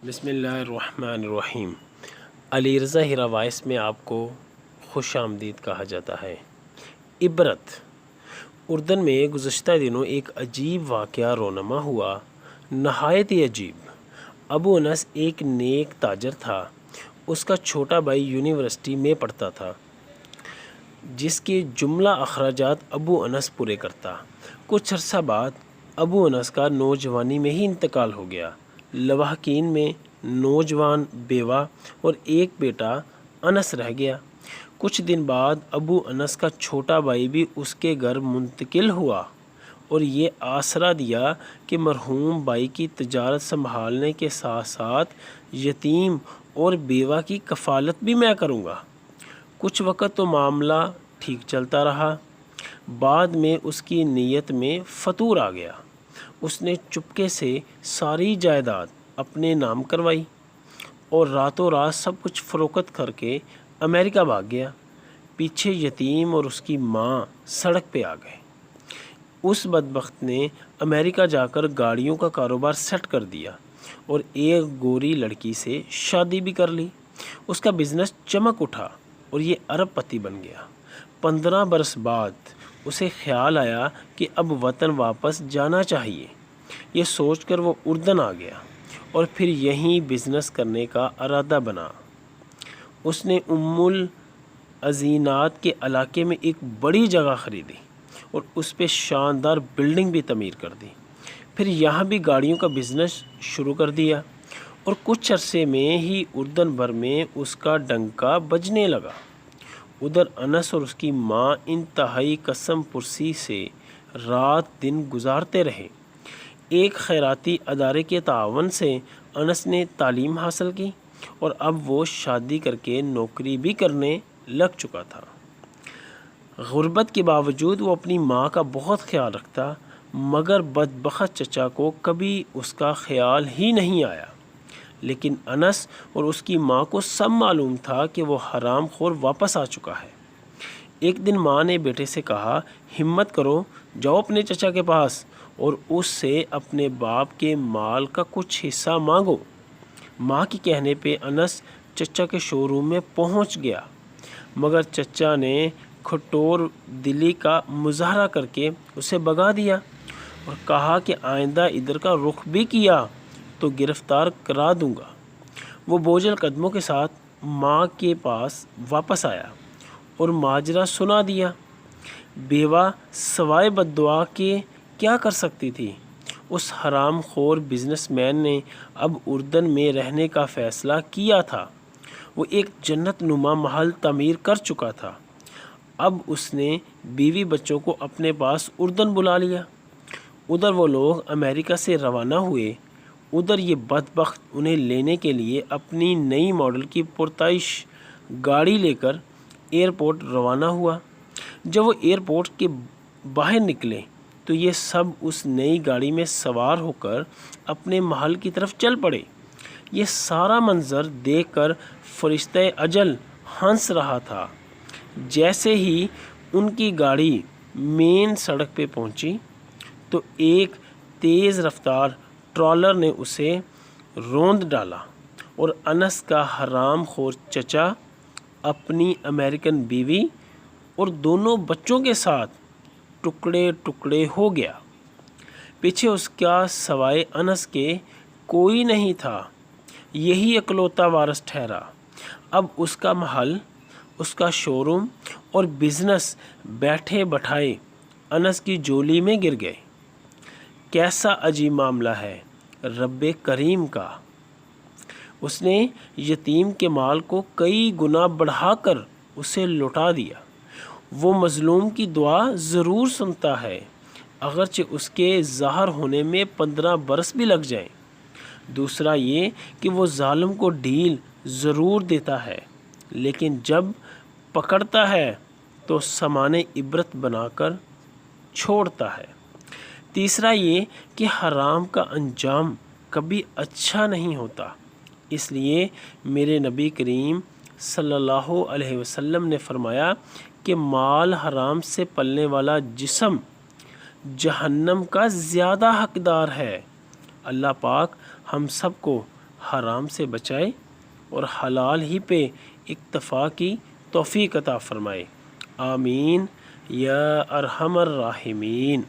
بسم اللہ الرحمن الرحیم۔ علی رضا ہیراوائس میں آپ کو خوش آمدید کہا جاتا ہے۔ عبرت: اردن میں گزشتہ دنوں ایک عجیب واقعہ رونما ہوا، نہایت ہی عجیب۔ ابو انس ایک نیک تاجر تھا۔ اس کا چھوٹا بھائی یونیورسٹی میں پڑھتا تھا، جس کے جملہ اخراجات ابو انس پورے کرتا۔ کچھ عرصہ بعد ابو انس کا نوجوانی میں ہی انتقال ہو گیا۔ لواحقین میں نوجوان بیوہ اور ایک بیٹا انس رہ گیا۔ کچھ دن بعد ابو انس کا چھوٹا بھائی بھی اس کے گھر منتقل ہوا اور یہ آسرا دیا کہ مرحوم بھائی کی تجارت سنبھالنے کے ساتھ ساتھ یتیم اور بیوہ کی کفالت بھی میں کروں گا۔ کچھ وقت تو معاملہ ٹھیک چلتا رہا۔ بعد میں اس کی نیت میں فتور آ گیا۔ اس نے چپکے سے ساری جائیداد اپنے نام کروائی اور راتوں رات سب کچھ فروخت کر کے امریکہ بھاگ گیا۔ پیچھے یتیم اور اس کی ماں سڑک پہ آ گئے۔ اس بدبخت نے امریکہ جا کر گاڑیوں کا کاروبار سیٹ کر دیا اور ایک گوری لڑکی سے شادی بھی کر لی۔ اس کا بزنس چمک اٹھا اور یہ ارب پتی بن گیا۔ 15 برس بعد اسے خیال آیا کہ اب وطن واپس جانا چاہیے۔ یہ سوچ کر وہ اردن آ گیا اور پھر یہیں بزنس کرنے کا ارادہ بنا۔ اس نے ام العزینات کے علاقے میں ایک بڑی جگہ خریدی اور اس پہ شاندار بلڈنگ بھی تعمیر کر دی۔ پھر یہاں بھی گاڑیوں کا بزنس شروع کر دیا اور کچھ عرصے میں ہی اردن بھر میں اس کا ڈنکا بجنے لگا۔ ادھر انس اور اس کی ماں انتہائی قسم پرسی سے رات دن گزارتے رہے۔ ایک خیراتی ادارے کے تعاون سے انس نے تعلیم حاصل کی اور اب وہ شادی کر کے نوکری بھی کرنے لگ چکا تھا۔ غربت کے باوجود وہ اپنی ماں کا بہت خیال رکھتا، مگر بدبخت چچا کو کبھی اس کا خیال ہی نہیں آیا۔ لیکن انس اور اس کی ماں کو سب معلوم تھا کہ وہ حرام خور واپس آ چکا ہے۔ ایک دن ماں نے بیٹے سے کہا، ہمت کرو، جاؤ اپنے چچا کے پاس اور اس سے اپنے باپ کے مال کا کچھ حصہ مانگو۔ ماں کے کہنے پہ انس چچا کے شو روم میں پہنچ گیا، مگر چچا نے کھٹور دلی کا مظاہرہ کر کے اسے بھگا دیا اور کہا کہ آئندہ ادھر کا رخ بھی کیا تو گرفتار کرا دوں گا۔ وہ بوجھل قدموں کے ساتھ ماں کے پاس واپس آیا اور ماجرا سنا دیا۔ بیوہ سوائے بد دعا کے کیا کر سکتی تھی؟ اس حرام خور بزنس مین نے اب اردن میں رہنے کا فیصلہ کیا تھا۔ وہ ایک جنت نما محل تعمیر کر چکا تھا۔ اب اس نے بیوی بچوں کو اپنے پاس اردن بلا لیا۔ ادھر وہ لوگ امریکہ سے روانہ ہوئے۔ ادھر یہ بدبخت انہیں لینے کے لیے اپنی نئی ماڈل کی پرتعیش گاڑی لے کر ایئرپورٹ روانہ ہوا۔ جب وہ ایئرپورٹ کے باہر نکلے تو یہ سب اس نئی گاڑی میں سوار ہو کر اپنے محل کی طرف چل پڑے۔ یہ سارا منظر دیکھ کر فرشتہ اجل ہنس رہا تھا۔ جیسے ہی ان کی گاڑی مین سڑک پہ پہنچی تو ایک تیز رفتار ٹرالر نے اسے روند ڈالا اور انس کا حرام خور چچا اپنی امریکن بیوی اور دونوں بچوں کے ساتھ ٹکڑے ٹکڑے ہو گیا۔ پیچھے اس کا سوائے انس کے کوئی نہیں تھا۔ یہی اکلوتا وارث ٹھہرا۔ اب اس کا محل، اس کا شو روم اور بزنس بیٹھے بٹھائے انس کی جولی میں گر گئے۔ کیسا عجیب معاملہ ہے رب کریم کا! اس نے یتیم کے مال کو کئی گنا بڑھا کر اسے لوٹا دیا۔ وہ مظلوم کی دعا ضرور سنتا ہے، اگرچہ اس کے ظاہر ہونے میں 15 برس بھی لگ جائیں۔ دوسرا یہ کہ وہ ظالم کو ڈھیل ضرور دیتا ہے، لیکن جب پکڑتا ہے تو سامان عبرت بنا کر چھوڑتا ہے۔ تیسرا یہ کہ حرام کا انجام کبھی اچھا نہیں ہوتا۔ اس لیے میرے نبی کریم صلی اللہ علیہ وسلم نے فرمایا کہ مال حرام سے پلنے والا جسم جہنم کا زیادہ حقدار ہے۔ اللہ پاک ہم سب کو حرام سے بچائے اور حلال ہی پہ اکتفا کی توفیق عطا فرمائے، آمین یا ارحم الراحمین۔